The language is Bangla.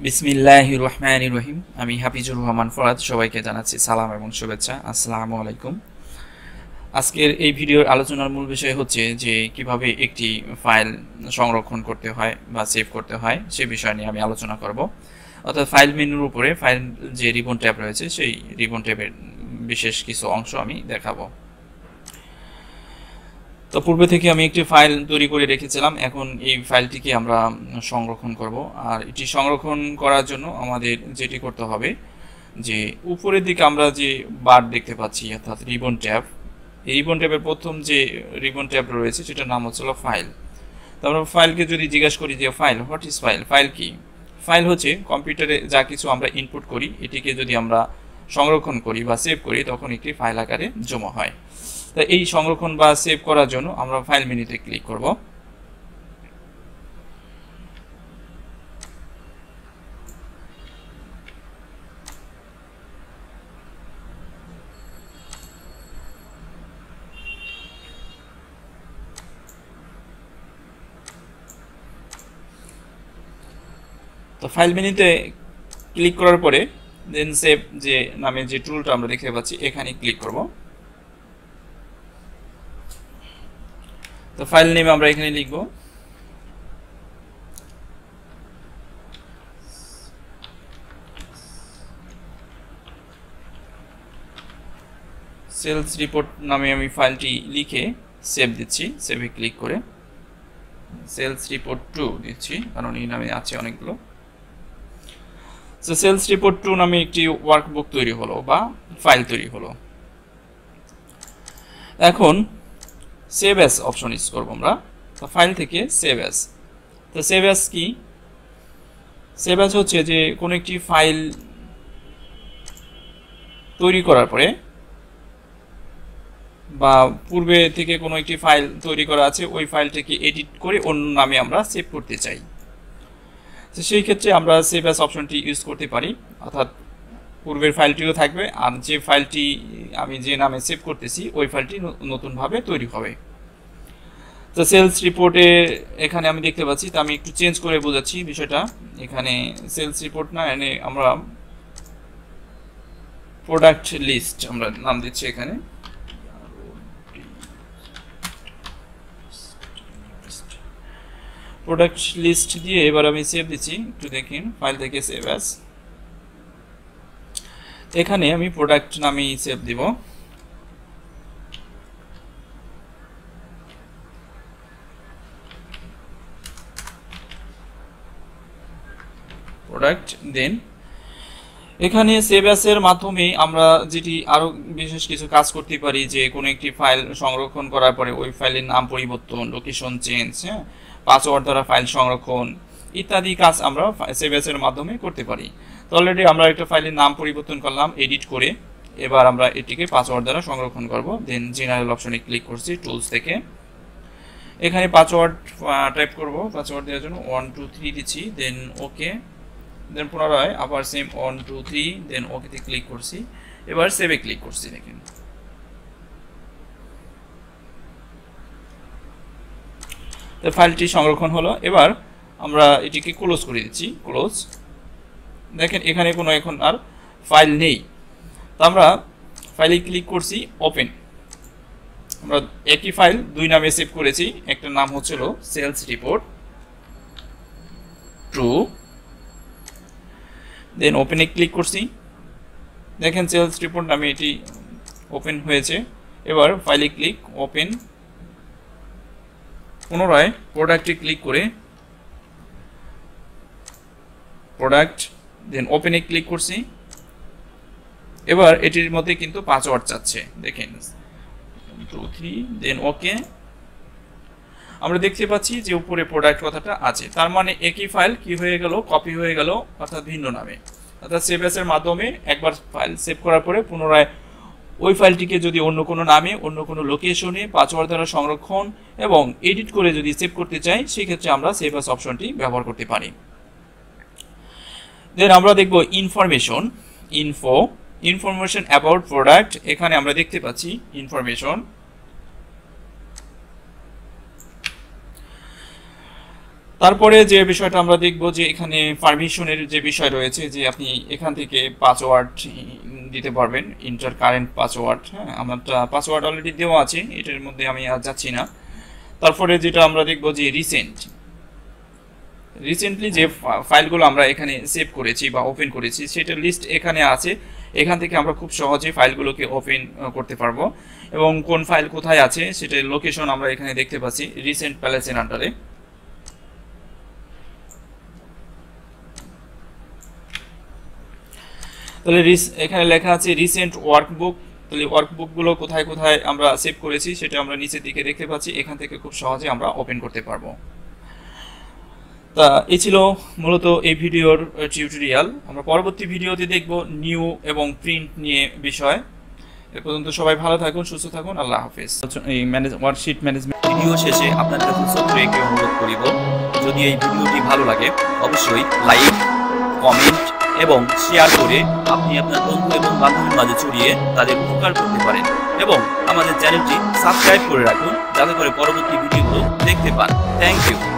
বিসমিল্লাহির রহমানির রহিম। আমি হাফিজুর রহমান ফরাদ। সবাইকে জানাচ্ছি সালাম এবং শুভেচ্ছা। আসসালামু আলাইকুম। আজকের এই ভিডিওর আলোচনার মূল বিষয় হচ্ছে যে কিভাবে একটি ফাইল সংরক্ষণ করতে হয় বা সেভ করতে হয় সে বিষয় নিয়ে আমি আলোচনা করব। অর্থাৎ ফাইল মেনুর উপরে ফাইল যে রিবন ট্যাব রয়েছে সেই রিবন ট্যাবের বিশেষ কিছু অংশ আমি দেখাবো। তো পূর্বে থেকে আমি একটি ফাইল তৈরি করে রেখেছিলাম। এখন এই ফাইলটিকে আমরা সংরক্ষণ করব। আর এটি সংরক্ষণ করার জন্য আমাদের যেটি করতে হবে যে উপরের দিকে আমরা যে বার দেখতে পাচ্ছি অর্থাৎ রিবন ট্যাব, এই রিবন ট্যাবের প্রথম যে রিবন ট্যাব রয়েছে সেটার নাম হচ্ছিল ফাইল। তো আমরা ফাইলকে যদি জিজ্ঞাসা করি যে file, what is file, file কি? ফাইল হচ্ছে কম্পিউটারে যা কিছু আমরা ইনপুট করি এটিকে যদি আমরা সংরক্ষণ করি বা সেভ করি তখন একটি ফাইল আকারে জমা হয়। তো এই সংরক্ষণ বা সেভ করার জন্য আমরা ফাইল মেনুতে ক্লিক করব। তো ফাইল মেনুতে ক্লিক করার পরে দেন সেভ যে নামে যে টুলটা আমরা দেখতে পাচ্ছি এখানে ক্লিক করব। তো ফাইল নেম আমরা এখানে লিখব সেলস রিপোর্ট নামে। আমি ফাইলটি লিখে সেভ দিচ্ছি। সেভে ক্লিক করে সেলস রিপোর্ট 2 দিচ্ছি, কারণ এই নামে আছে অনেকগুলো। সেলস রিপোর্ট 2 নামে একটি ওয়ার্কবুক তৈরি হলো বা ফাইল তৈরি হলো। এখন সেভ অ্যাজ অপশন ইউজ করব আমরা। তো ফাইল থেকে সেভ অ্যাজ। তো সেভ অ্যাজ কি? সেভ অ্যাজ হচ্ছে যে কোনো একটি ফাইল তৈরি করার পরে বা পূর্বে থেকে কোনো একটি ফাইল তৈরি করা আছে ওই ফাইলটাকে এডিট করে অন্য নামে আমরা সেভ করতে চাই। তো সেই ক্ষেত্রে আমরা সেভ অ্যাজ অপশনটি ইউজ করতে পারি। অর্থাৎ পূর্বের ফাইলটিও থাকবে আর যে ফাইলটি আমি যে নামে সেভ করতেছি ওই ফাইলটি নতুনভাবে তৈরি হবে। তো সেলস রিপোর্টে এখানে আমি দেখতে পাচ্ছি, তো আমি একটু চেঞ্জ করে বোঝাচ্ছি বিষয়টা। এখানে সেলস রিপোর্ট না এনে আমরা প্রোডাক্ট লিস্ট আমরা নাম দিচ্ছি এখানে। প্রোডাক্ট লিস্ট দিয়ে এবার আমি সেভ দিচ্ছি। একটু দেখেন ফাইল থেকে সেভ অ্যাজ। এখানে আমি প্রোডাক্ট নামেই সেভ দিব। প্রোডাক্ট দেন এখানে সেভ অ্যাসের মাধ্যমে আমরা যেটি আরো বিশেষ কিছু কাজ করতে পারি, যে কোনো একটি ফাইল সংরক্ষণ করার পরে ওই ফাইলের নাম পরিবর্তন, লোকেশন চেঞ্জ, পাসওয়ার্ড দ্বারা ফাইল সংরক্ষণ ইত্যাদি কাজ আমরা সেভ অ্যাসের মাধ্যমে করতে পারি। তো অলরেডি আমরা একটা ফাইলের নাম পরিবর্তন করলাম এডিট করে। এবার আমরা এটিকে পাসওয়ার্ড দ্বারা সংরক্ষণ করব। দেন জেনারেল অপশনে ক্লিক করছি টুলস থেকে। এখানে পাসওয়ার্ড টাইপ করব। পাসওয়ার্ড দেওয়ার জন্য 1 2 3 দিচ্ছি, দেন ওকে। দেন পুনরায় আবার সেম 1 2 3, দেন ওকেতে ক্লিক করছি। এবার সেভে ক্লিক করছি। দেখেন তো ফাইলটি সংরক্ষণ হলো। এবার আমরা এটিকে ক্লোজ করে দিচ্ছি। ক্লোজ। দেখেন এখানে কোনো এখন আর ফাইল নেই। তো আমরা ফাইলে ক্লিক করছি ওপেন। আমরা একই ফাইল দুই নামে সেভ করেছি। একটা নাম হচ্ছিল সেলস রিপোর্ট 2, দেন ওপেনে ক্লিক করছি। দেখেন সেলস রিপোর্ট নামে এটি ওপেন হয়েছে। এবার ফাইলে ক্লিক ওপেন। পুনরায় প্রোডাক্টে ক্লিক করে প্রোডাক্ট, দেন ওপেনে ক্লিক করছি। এবার এটির মধ্যে কিন্তু পাসওয়ার্ড চাচ্ছে। দেখেন 2 3, দেন ওকে। আমরা দেখতে পাচ্ছি যে উপরে প্রোডাক্ট কথাটা আছে। তার মানে একই ফাইল কি হয়ে গেল, কপি হয়ে গেল, অর্থাৎ ভিন্ন নামে। অর্থাৎ সেভ অ্যাসের মাধ্যমে একবার ফাইল সেভ করার পরে পুনরায় ওই ফাইলটিকে যদি অন্য কোনো নামে, অন্য কোনো লোকেশনে পাসওয়ার্ড দ্বারা সংরক্ষণ এবং এডিট করে যদি সেভ করতে চাই সেক্ষেত্রে আমরা সেভ অ্যাস অপশনটি ব্যবহার করতে পারি। দেন আমরা দেখব ইনফরমেশন, ইনফরমেশন অ্যাবাউট প্রোডাক্ট। এখানে আমরা দেখতে পাচ্ছি ইনফরমেশন। তারপরে যে বিষয়টা আমরা দেখব যে এখানে পারমিশনের যে বিষয় রয়েছে, যে আপনি এখান থেকে পাসওয়ার্ড দিতে পারবেন, ইন্টার কারেন্ট পাসওয়ার্ড। হ্যাঁ, আমার পাসওয়ার্ড অলরেডি দেওয়া আছে, এটার মধ্যে আমি আর যাচ্ছি না। তারপরে যেটা আমরা দেখব যে রিসেন্টলি যে ফাইলগুলো আমরা এখানে সেভ করেছি বা ওপেন করেছি সেটার লিস্ট এখানে আছে। এখান থেকে আমরা খুব সহজে ফাইলগুলোকে ওপেন করতে পারবো, এবং কোন ফাইল কোথায় আছে সেটার লোকেশন আমরা এখানে দেখতে পাচ্ছি রিসেন্ট প্যালেসের আন্ডারে। তাহলে এখানে লেখা আছে রিসেন্ট ওয়ার্কবুক। তাহলে ওয়ার্কবুকগুলো কোথায় কোথায় আমরা সেভ করেছি সেটা আমরা নিচের দিকে দেখতে পাচ্ছি, এখান থেকে খুব সহজে আমরা ওপেন করতে পারবো। তা এই ছিল মূলত এই ভিডিওর টিউটোরিয়াল। আমরা পরবর্তী ভিডিওতে দেখব নিউ এবং প্রিন্ট নিয়ে বিষয়। এ পর্যন্ত সবাই ভালো থাকুন, সুস্থ থাকুন, আল্লাহ হাফেজ। এই ওয়ার্কশিট ম্যানেজমেন্ট ভিডিও শেষে আপনার কাছে ছোট্ট একটি অনুরোধ করিব, যদি এই ভিডিওটি ভালো লাগে অবশ্যই লাইক, কমেন্ট এবং শেয়ার করে আপনি আপনার বন্ধু এবং বান্ধবীর মাঝে ছড়িয়ে তাদের উপকার করতে পারেন, এবং আমাদের চ্যানেলটি সাবস্ক্রাইব করে রাখুন যাতে করে পরবর্তী ভিডিওগুলো দেখতে পান। Thank you.